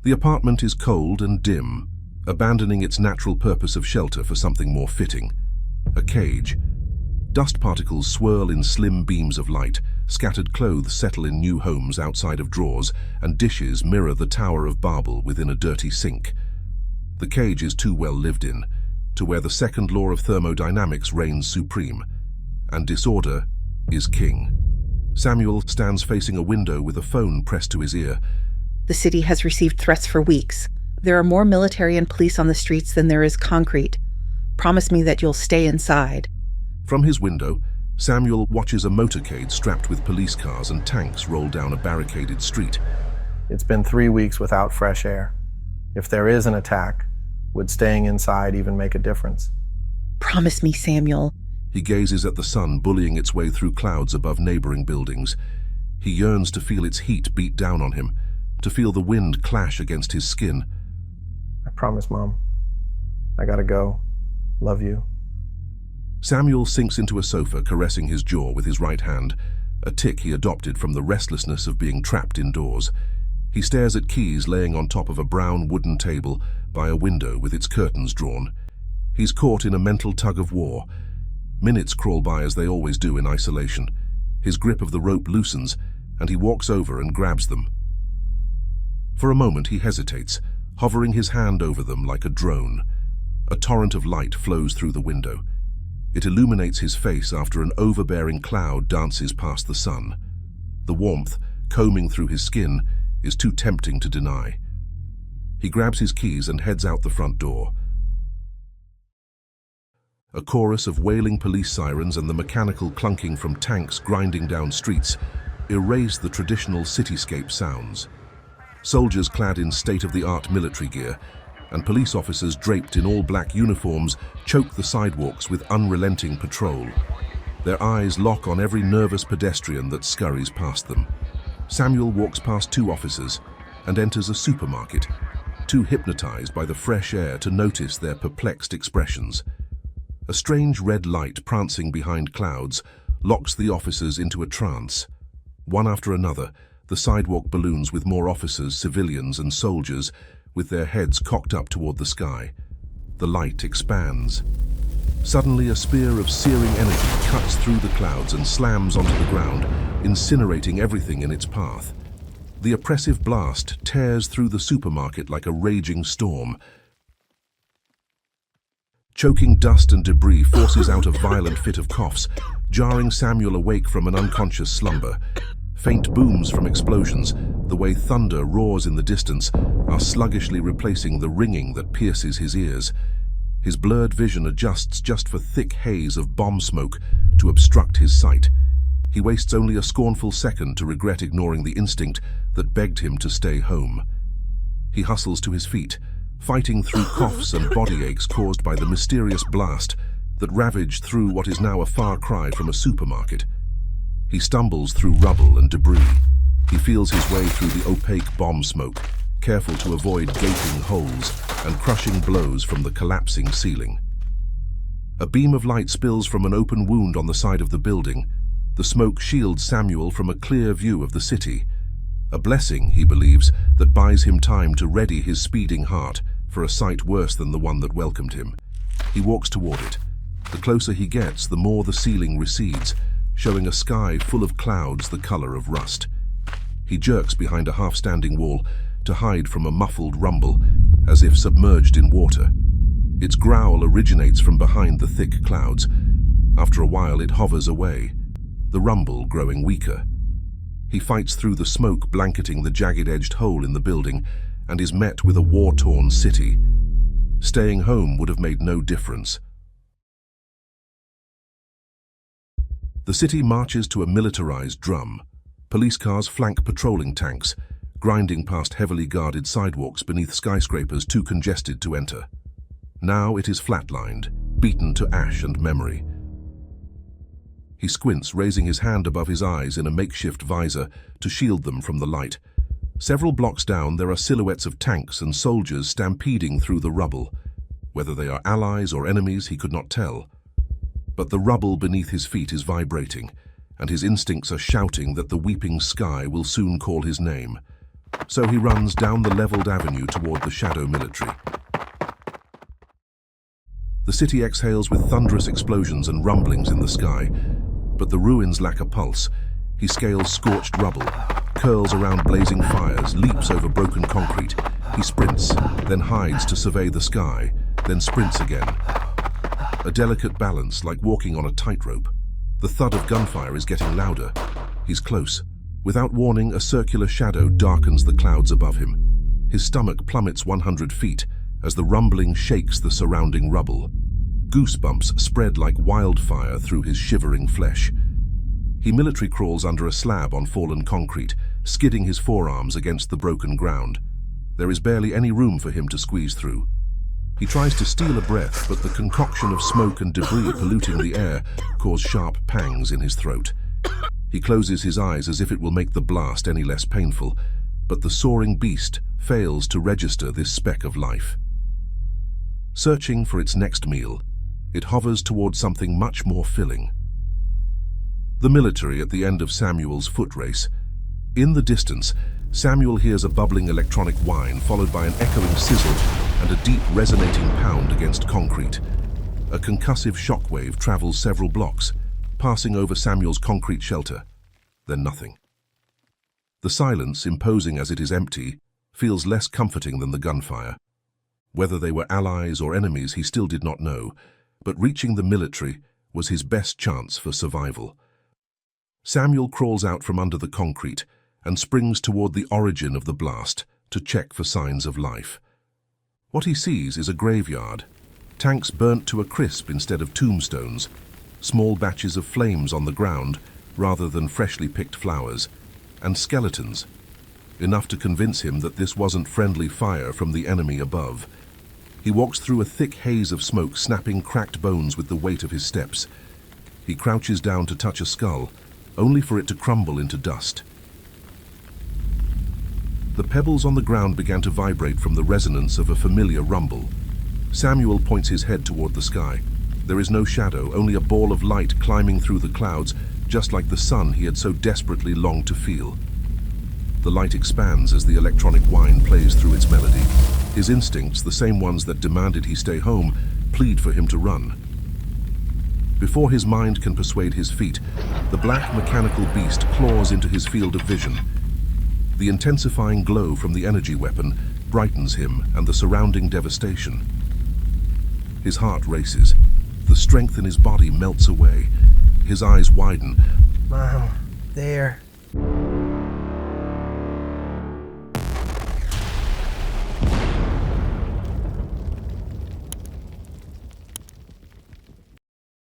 The apartment is cold and dim, abandoning its natural purpose of shelter for something more fitting. A cage. Dust particles swirl in slim beams of light, scattered clothes settle in new homes outside of drawers, and dishes mirror the Tower of Babel within a dirty sink. The cage is too well lived in, to where the second law of thermodynamics reigns supreme, and disorder is king. Samuel stands facing a window with a phone pressed to his ear. The city has received threats for weeks. There are more military and police on the streets than there is concrete. Promise me that you'll stay inside. From his window, Samuel watches a motorcade strapped with police cars and tanks roll down a barricaded street. It's been 3 weeks without fresh air. If there is an attack, would staying inside even make a difference? Promise me, Samuel. He gazes at the sun bullying its way through clouds above neighboring buildings. He yearns to feel its heat beat down on him, to feel the wind clash against his skin. I promise, Mom. I gotta go. Love you. Samuel sinks into a sofa, caressing his jaw with his right hand, a tic he adopted from the restlessness of being trapped indoors. He stares at keys laying on top of a brown wooden table by a window with its curtains drawn. He's caught in a mental tug-of-war. Minutes crawl by as they always do in isolation. His grip of the rope loosens, and he walks over and grabs them. For a moment he hesitates, hovering his hand over them like a drone. A torrent of light flows through the window. It illuminates his face after an overbearing cloud dances past the sun. The warmth, combing through his skin, is too tempting to deny. He grabs his keys and heads out the front door. A chorus of wailing police sirens and the mechanical clunking from tanks grinding down streets erase the traditional cityscape sounds. Soldiers clad in state-of-the-art military gear and police officers draped in all-black uniforms choke the sidewalks with unrelenting patrol. Their eyes lock on every nervous pedestrian that scurries past them. Samuel walks past 2 officers and enters a supermarket, too hypnotized by the fresh air to notice their perplexed expressions. A strange red light prancing behind clouds locks the officers into a trance. One after another, the sidewalk balloons with more officers, civilians, and soldiers with their heads cocked up toward the sky. The light expands. Suddenly, a spear of searing energy cuts through the clouds and slams onto the ground, incinerating everything in its path. The oppressive blast tears through the supermarket like a raging storm. Choking dust and debris forces out a violent fit of coughs, jarring Samuel awake from an unconscious slumber. Faint booms from explosions, the way thunder roars in the distance, are sluggishly replacing the ringing that pierces his ears. His blurred vision adjusts just for thick haze of bomb smoke to obstruct his sight. He wastes only a scornful second to regret ignoring the instinct that begged him to stay home. He hustles to his feet, fighting through coughs and body aches caused by the mysterious blast that ravaged through what is now a far cry from a supermarket. He stumbles through rubble and debris. He feels his way through the opaque bomb smoke, careful to avoid gaping holes and crushing blows from the collapsing ceiling. A beam of light spills from an open wound on the side of the building. The smoke shields Samuel from a clear view of the city. A blessing, he believes, that buys him time to ready his speeding heart for a sight worse than the one that welcomed him. He walks toward it. The closer he gets, the more the ceiling recedes, showing a sky full of clouds the color of rust. He jerks behind a half-standing wall to hide from a muffled rumble, as if submerged in water. Its growl originates from behind the thick clouds. After a while, it hovers away, the rumble growing weaker. He fights through the smoke blanketing the jagged-edged hole in the building and is met with a war-torn city. Staying home would have made no difference. The city marches to a militarized drum. Police cars flank patrolling tanks, grinding past heavily guarded sidewalks beneath skyscrapers too congested to enter. Now it is flatlined, beaten to ash and memory. He squints, raising his hand above his eyes in a makeshift visor to shield them from the light. Several blocks down, there are silhouettes of tanks and soldiers stampeding through the rubble. Whether they are allies or enemies, he could not tell. But the rubble beneath his feet is vibrating, and his instincts are shouting that the weeping sky will soon call his name. So he runs down the leveled avenue toward the shadow military. The city exhales with thunderous explosions and rumblings in the sky, but the ruins lack a pulse. He scales scorched rubble, curls around blazing fires, leaps over broken concrete. He sprints, then hides to survey the sky, then sprints again. A delicate balance, like walking on a tightrope. The thud of gunfire is getting louder. He's close. Without warning, a circular shadow darkens the clouds above him. His stomach plummets 100 feet as the rumbling shakes the surrounding rubble. Goosebumps spread like wildfire through his shivering flesh. He military crawls under a slab on fallen concrete, skidding his forearms against the broken ground. There is barely any room for him to squeeze through. He tries to steal a breath, but the concoction of smoke and debris polluting the air cause sharp pangs in his throat. He closes his eyes as if it will make the blast any less painful, but the soaring beast fails to register this speck of life. Searching for its next meal, it hovers towards something much more filling. The military at the end of Samuel's foot race. In the distance, Samuel hears a bubbling electronic whine followed by an echoing sizzle and a deep resonating pound against concrete. A concussive shockwave travels several blocks, passing over Samuel's concrete shelter. Then nothing. The silence, imposing as it is empty, feels less comforting than the gunfire. Whether they were allies or enemies he still did not know, but reaching the military was his best chance for survival. Samuel crawls out from under the concrete and springs toward the origin of the blast to check for signs of life. What he sees is a graveyard, tanks burnt to a crisp instead of tombstones, small batches of flames on the ground rather than freshly picked flowers, and skeletons, enough to convince him that this wasn't friendly fire from the enemy above. He walks through a thick haze of smoke, snapping cracked bones with the weight of his steps. He crouches down to touch a skull, only for it to crumble into dust. The pebbles on the ground began to vibrate from the resonance of a familiar rumble. Samuel points his head toward the sky. There is no shadow, only a ball of light climbing through the clouds, just like the sun he had so desperately longed to feel. The light expands as the electronic whine plays through its melody. His instincts, the same ones that demanded he stay home, plead for him to run. Before his mind can persuade his feet, the black mechanical beast claws into his field of vision. The intensifying glow from the energy weapon brightens him and the surrounding devastation. His heart races. The strength in his body melts away. His eyes widen. Mom, there.